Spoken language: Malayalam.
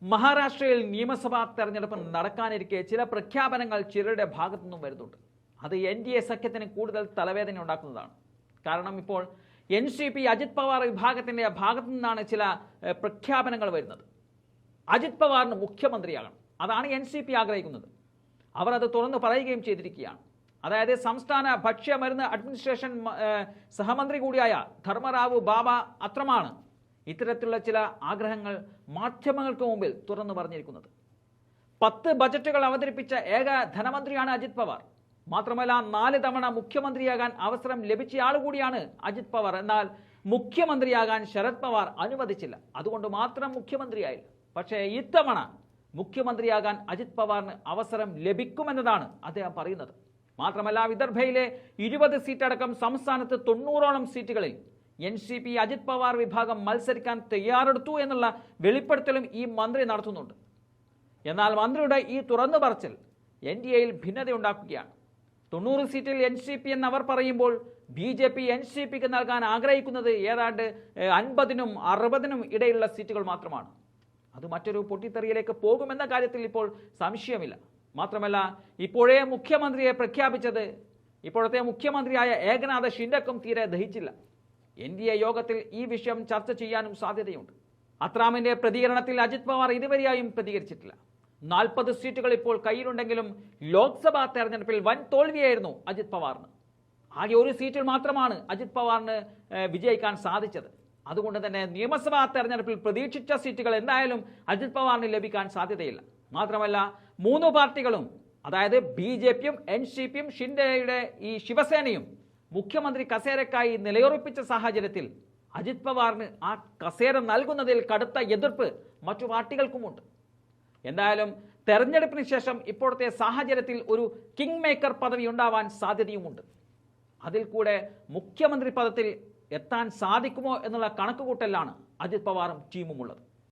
മഹാരാഷ്ട്രയിൽ നിയമസഭാ തെരഞ്ഞെടുപ്പ് നടക്കാനിരിക്കെ ചില പ്രഖ്യാപനങ്ങൾ ചിലരുടെ ഭാഗത്തു നിന്നും വരുന്നുണ്ട്. അത് NDA സഖ്യത്തിന് കൂടുതൽ തലവേദന ഉണ്ടാക്കുന്നതാണ്. കാരണം ഇപ്പോൾ NCP അജിത് പവാർ വിഭാഗത്തിൻ്റെ ഭാഗത്തു നിന്നാണ് ചില പ്രഖ്യാപനങ്ങൾ വരുന്നത്. അജിത് പവാറിന് മുഖ്യമന്ത്രിയാകണം, അതാണ് NCP ആഗ്രഹിക്കുന്നത്. അവർ അത് തുറന്നു പറയുകയും ചെയ്തിരിക്കുകയാണ്. അതായത് സംസ്ഥാന ഭക്ഷ്യമരുന്ന് അഡ്മിനിസ്ട്രേഷൻ സഹമന്ത്രി കൂടിയായ ധർമ്മറാവു ബാബ അത്രമാണ് ഇത്തരത്തിലുള്ള ചില ആഗ്രഹങ്ങൾ മാധ്യമങ്ങൾക്ക് മുമ്പിൽ തുറന്നു പറഞ്ഞിരിക്കുന്നത്. 10 ബജറ്റുകൾ അവതരിപ്പിച്ച ഏക ധനമന്ത്രിയാണ് അജിത് പവാർ. മാത്രമല്ല 4 തവണ മുഖ്യമന്ത്രിയാകാൻ അവസരം ലഭിച്ചയാൾ കൂടിയാണ് അജിത് പവാർ. എന്നാൽ മുഖ്യമന്ത്രിയാകാൻ ശരത് പവാർ അനുവദിച്ചില്ല, അതുകൊണ്ട് മാത്രം മുഖ്യമന്ത്രിയായില്ല. പക്ഷേ ഇത്തവണ മുഖ്യമന്ത്രിയാകാൻ അജിത് പവാറിന് അവസരം ലഭിക്കുമെന്നതാണ് അദ്ദേഹം പറയുന്നത്. മാത്രമല്ല വിദർഭയിലെ 20 സീറ്റടക്കം സംസ്ഥാനത്ത് 90ഓളം സീറ്റുകളിൽ NCP അജിത് പവാർ വിഭാഗം മത്സരിക്കാൻ തയ്യാറെടുത്തു എന്നുള്ള വെളിപ്പെടുത്തലും ഈ മന്ത്രി നടത്തുന്നുണ്ട്. എന്നാൽ മന്ത്രിയുടെ ഈ തുറന്നു പറച്ചിൽ NDAയിൽ ഭിന്നതയുണ്ടാക്കുകയാണ്. 90 സീറ്റിൽ NCP എന്നവർ പറയുമ്പോൾ BJP NCPക്ക് നൽകാൻ ആഗ്രഹിക്കുന്നത് ഏതാണ്ട് 50നും 60നും ഇടയിലുള്ള സീറ്റുകൾ മാത്രമാണ്. അത് മറ്റൊരു പൊട്ടിത്തെറിയിലേക്ക് പോകുമെന്ന കാര്യത്തിൽ ഇപ്പോൾ സംശയമില്ല. മാത്രമല്ല ഇപ്പോഴേ മുഖ്യമന്ത്രിയെ പ്രഖ്യാപിച്ചത് ഇപ്പോഴത്തെ മുഖ്യമന്ത്രിയായ ഏകനാഥ ഷിൻഡെക്കും തീരെ ദഹിച്ചില്ല. NDA യോഗത്തിൽ ഈ വിഷയം ചർച്ച ചെയ്യാനും സാധ്യതയുണ്ട്. അത്രാമിൻ്റെ പ്രതികരണത്തിൽ അജിത് പവാർ ഇതുവരെയായും പ്രതികരിച്ചിട്ടില്ല. 40 സീറ്റുകൾ ഇപ്പോൾ കയ്യിലുണ്ടെങ്കിലും ലോക്സഭാ തെരഞ്ഞെടുപ്പിൽ വൻ തോൽവിയായിരുന്നു അജിത് പവാറിന്. ആകെ ഒരു സീറ്റിൽ മാത്രമാണ് അജിത് പവാറിന് വിജയിക്കാൻ സാധിച്ചത്. അതുകൊണ്ട് തന്നെ നിയമസഭാ തെരഞ്ഞെടുപ്പിൽ പ്രതീക്ഷിച്ച സീറ്റുകൾ എന്തായാലും അജിത് പവാറിന് ലഭിക്കാൻ സാധ്യതയില്ല. മാത്രമല്ല 3 പാർട്ടികളും, അതായത് BJPയും NCPയും ഷിൻഡെയുടെ ഈ ശിവസേനയും മുഖ്യമന്ത്രി കസേരക്കായി നിലയുറപ്പിച്ച സാഹചര്യത്തിൽ അജിത് പവാറിന് ആ കസേര നൽകുന്നതിൽ കടുത്ത എതിർപ്പ് മറ്റു പാർട്ടികൾക്കുമുണ്ട്. എന്തായാലും തെരഞ്ഞെടുപ്പിന് ശേഷം ഇപ്പോഴത്തെ സാഹചര്യത്തിൽ ഒരു കിങ് മേക്കർ പദവി ഉണ്ടാവാൻ സാധ്യതയുമുണ്ട്. അതിൽ കൂടെ മുഖ്യമന്ത്രി പദത്തിൽ എത്താൻ സാധിക്കുമോ എന്നുള്ള കണക്കുകൂട്ടലാണ് അജിത് പവാറും ടീമുമുള്ളത്.